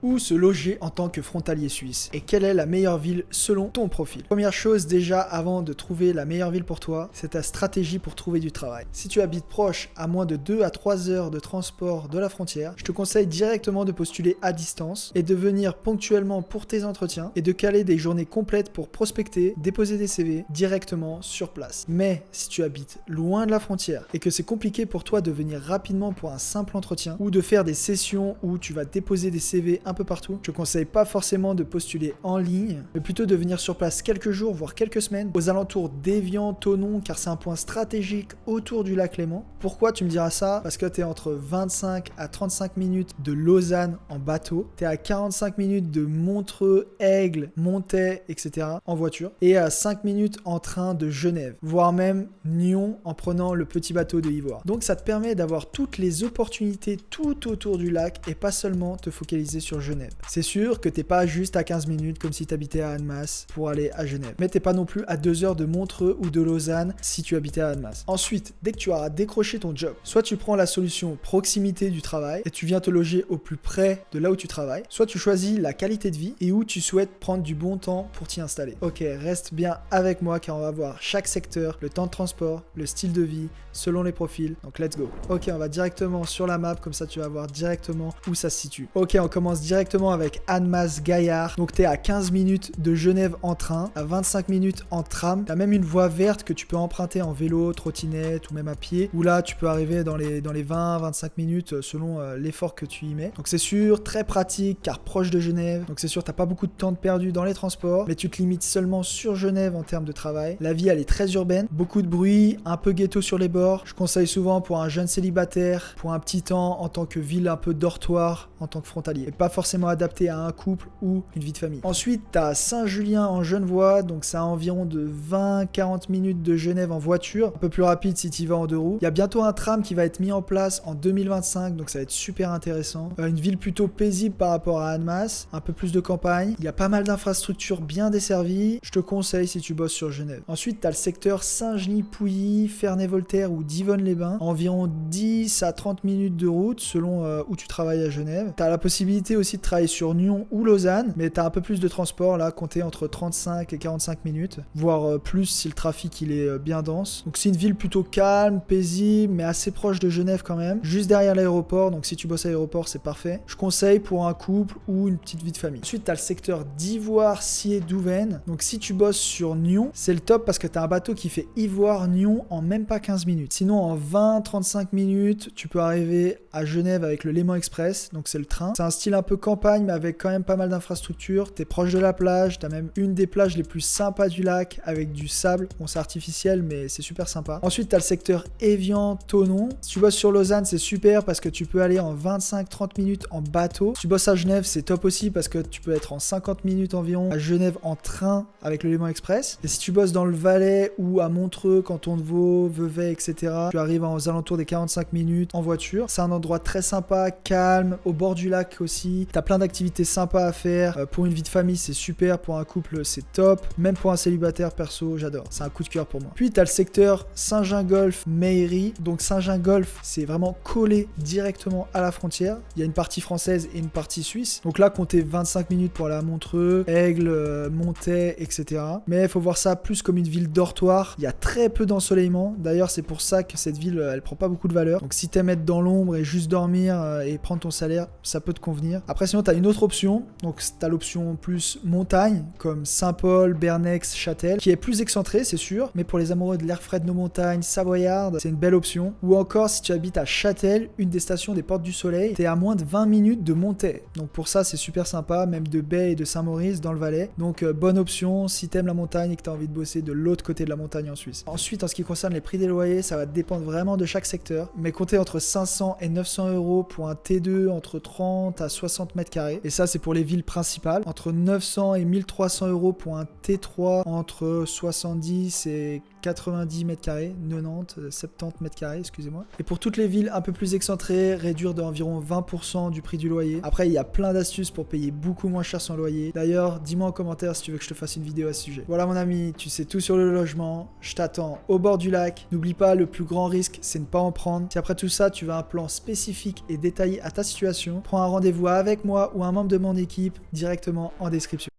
Où se loger en tant que frontalier suisse? Et quelle est la meilleure ville selon ton profil? Première chose déjà, avant de trouver la meilleure ville pour toi, c'est ta stratégie pour trouver du travail. Si tu habites proche, à moins de 2 à 3 heures de transport de la frontière, je te conseille directement de postuler à distance et de venir ponctuellement pour tes entretiens et de caler des journées complètes pour prospecter, déposer des CV directement sur place. Mais si tu habites loin de la frontière et que c'est compliqué pour toi de venir rapidement pour un simple entretien ou de faire des sessions où tu vas déposer des CV un peu partout, je te conseille pas forcément de postuler en ligne, mais plutôt de venir sur place quelques jours, voire quelques semaines, aux alentours d'Évian, Thonon, car c'est un point stratégique autour du lac Léman. Pourquoi tu me diras ça? Parce que tu es entre 25 à 35 minutes de Lausanne en bateau, tu es à 45 minutes de Montreux, Aigle, Montaix, etc. en voiture, et à 5 minutes en train de Genève, voire même Nyon en prenant le petit bateau de Ivoire. Donc ça te permet d'avoir toutes les opportunités tout autour du lac et pas seulement te focaliser sur Genève. C'est sûr que t'es pas juste à 15 minutes comme si t'habitais à Annemasse pour aller à Genève. Mais t'es pas non plus à 2 heures de Montreux ou de Lausanne si tu habitais à Annemasse. Ensuite, dès que tu auras décroché ton job, soit tu prends la solution proximité du travail et tu viens te loger au plus près de là où tu travailles, soit tu choisis la qualité de vie et où tu souhaites prendre du bon temps pour t'y installer. Ok, reste bien avec moi car on va voir chaque secteur, le temps de transport, le style de vie, selon les profils. Donc let's go. Ok, on va directement sur la map, comme ça tu vas voir directement où ça se situe. Ok, on commence directement avec Annemasse-Gaillard. Donc t'es à 15 minutes de Genève en train, à 25 minutes en tram. T'as même une voie verte que tu peux emprunter en vélo, trottinette ou même à pied, où là tu peux arriver dans les 20-25 minutes selon l'effort que tu y mets. Donc c'est sûr, très pratique car proche de Genève. Donc c'est sûr, t'as pas beaucoup de temps de perdu dans les transports, mais tu te limites seulement sur Genève en termes de travail. La vie elle est très urbaine, beaucoup de bruit, un peu ghetto sur les bords. Je conseille souvent pour un jeune célibataire, pour un petit temps en tant que ville un peu dortoir, en tant que frontalier. Et pas forcément adapté à un couple ou une vie de famille. Ensuite, tu as Saint-Julien en Genevois, donc ça a environ de 20-40 minutes de Genève en voiture, un peu plus rapide si tu y vas en 2 roues. Il y a bientôt un tram qui va être mis en place en 2025, donc ça va être super intéressant. Une ville plutôt paisible par rapport à Annemasse, un peu plus de campagne. Il y a pas mal d'infrastructures bien desservies. Je te conseille si tu bosses sur Genève. Ensuite, tu as le secteur Saint-Genis-Pouilly, Ferney-Voltaire ou Divonne-les-Bains, environ 10 à 30 minutes de route selon où tu travailles à Genève. Tu as la possibilité aussi de travailler sur Nyon ou Lausanne, mais tu as un peu plus de transport là, compté entre 35 et 45 minutes, voire plus si le trafic il est bien dense. Donc c'est une ville plutôt calme, paisible, mais assez proche de Genève quand même, juste derrière l'aéroport, donc si tu bosses à l'aéroport c'est parfait. Je conseille pour un couple ou une petite vie de famille. Ensuite tu as le secteur d'Ivoire-Sier-Douvaine, donc si tu bosses sur Nyon, c'est le top parce que tu as un bateau qui fait Ivoire-Nyon en même pas 15 minutes. Sinon en 20-35 minutes, tu peux arriver à Genève avec le Léman Express, donc c'est le train. C'est un style un peu campagne mais avec quand même pas mal d'infrastructures. T'es proche de la plage, t'as même une des plages les plus sympas du lac avec du sable. Bon c'est artificiel mais c'est super sympa. Ensuite t'as le secteur Évian-Thonon. Si tu bosses sur Lausanne c'est super parce que tu peux aller en 25-30 minutes en bateau. Si tu bosses à Genève c'est top aussi parce que tu peux être en 50 minutes environ à Genève en train avec le Léman Express. Et si tu bosses dans le Valais ou à Montreux, Canton de Vaud, Vevey, etc. tu arrives aux alentours des 45 minutes en voiture. C'est un endroit très sympa, calme, au bord du lac aussi. T'as plein d'activités sympas à faire. Pour une vie de famille, c'est super. Pour un couple, c'est top. Même pour un célibataire, perso, j'adore. C'est un coup de cœur pour moi. Puis, t'as le secteur Saint-Gingolph-Mairie. Donc, Saint-Gingolph, c'est vraiment collé directement à la frontière. Il y a une partie française et une partie suisse. Donc là, comptez 25 minutes pour aller à Montreux, Aigle, Montaix, etc. Mais il faut voir ça plus comme une ville dortoir. Il y a très peu d'ensoleillement. D'ailleurs, c'est pour ça que cette ville, elle prend pas beaucoup de valeur. Donc, si t'aimes être dans l'ombre et juste dormir et prendre ton salaire, ça peut te convenir. Après, sinon, tu as une autre option. Donc, tu as l'option plus montagne, comme Saint-Paul, Bernex, Châtel, qui est plus excentrée, c'est sûr. Mais pour les amoureux de l'air frais de nos montagnes, savoyardes, c'est une belle option. Ou encore, si tu habites à Châtel, une des stations des Portes du Soleil, tu es à moins de 20 minutes de Montaix. Donc, pour ça, c'est super sympa, même de Baie et de Saint-Maurice dans le Valais. Donc, bonne option si tu aimes la montagne et que tu as envie de bosser de l'autre côté de la montagne en Suisse. Ensuite, en ce qui concerne les prix des loyers, ça va dépendre vraiment de chaque secteur. Mais comptez entre 500 et 900 euros pour un T2 entre 30 à 60 mètres carrés. Et ça, c'est pour les villes principales. Entre 900 et 1300 euros pour un T3 entre 70 et 90 mètres carrés, 90, 70 mètres carrés, excusez-moi. Et pour toutes les villes un peu plus excentrées, réduire d'environ 20% du prix du loyer. Après, il y a plein d'astuces pour payer beaucoup moins cher son loyer. D'ailleurs, dis-moi en commentaire si tu veux que je te fasse une vidéo à ce sujet. Voilà mon ami, tu sais tout sur le logement. Je t'attends au bord du lac. N'oublie pas, le plus grand risque, c'est ne pas en prendre. Si après tout ça, tu veux un plan spécifique et détaillé à ta situation, prends un rendez-vous avec moi ou un membre de mon équipe directement en description.